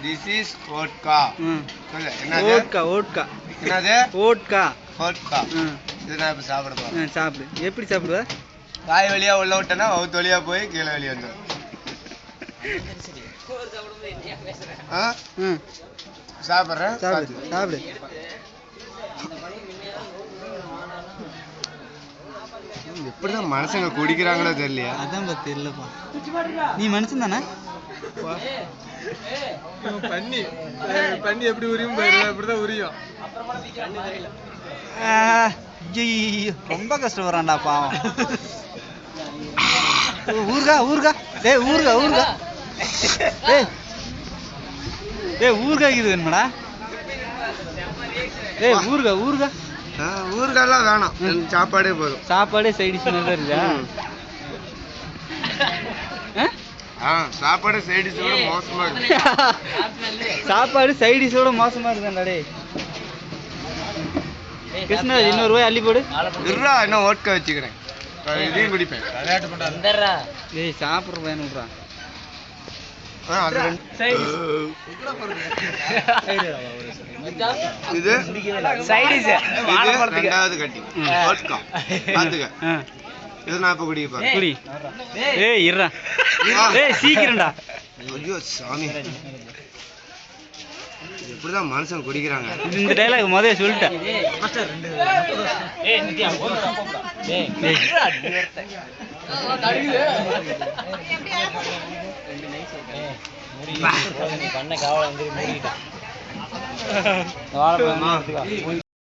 This is vodka. சொல்லு என்னது? Vodka. என்னது? வோட்கா. இது நான் இப்ப சாப்பிட போறேன். சாப்பிடு. எப்படி சாப்பிடுவ? வாய் வழியா உள்ள விட்டனா வவுத்து வழியா போய் கீழே வெளிய வந்துரும். சாப்பிடுறேன். சாப்பிடு. எப்படிதான் மனுஷங்க குடிக்கிறாங்களோ தெரியலையா? அதான் தெரியலப்பா. நீ மனுஷன் தானே? பண்ணி எப்படி உரியும் பாரு, அப்படிதான் உரியும். ரொம்ப கஷ்டப்படுறான்டா பாவம். ஊர்கா. டேய் ஊர்கா. டேய் ஊர்கா இது வேணுமாடா? டேய் ஊர்கா. ஊர்காலாம் வேணாம், சாப்பாடே போதும். சாப்பாடே சைடு டிஷ் நல்லா இருக்கா? சாப்பாடு சைடு டிஷோட மோசமா இருக்கு. சாப்பாடு சைடு டிஷோட மோசமா இருக்குடா. டேய் கிருஷ்ணா இன்னொரு ரூபாய் அள்ளி போடு. இருடா, இன்னும் வோட்கா வச்சுக்கிறேன், இதையும் குடிப்பேன். டேய் சாப்பிட்ற பையன் விட்றா. இது ரெண்டாவது கட்டி வோட்கா. பாத்துக்க, இது நான் இப்ப குடிப்பேன். குடி. ஏய் இருடா. டேய் சீக்கிரம்டா. ஐயோ சாமி, எப்படிதான் மனுஷன் குடிக்கிறாங்க? இந்த டைலாக் முதல்ல சொல்லிட்டேன்.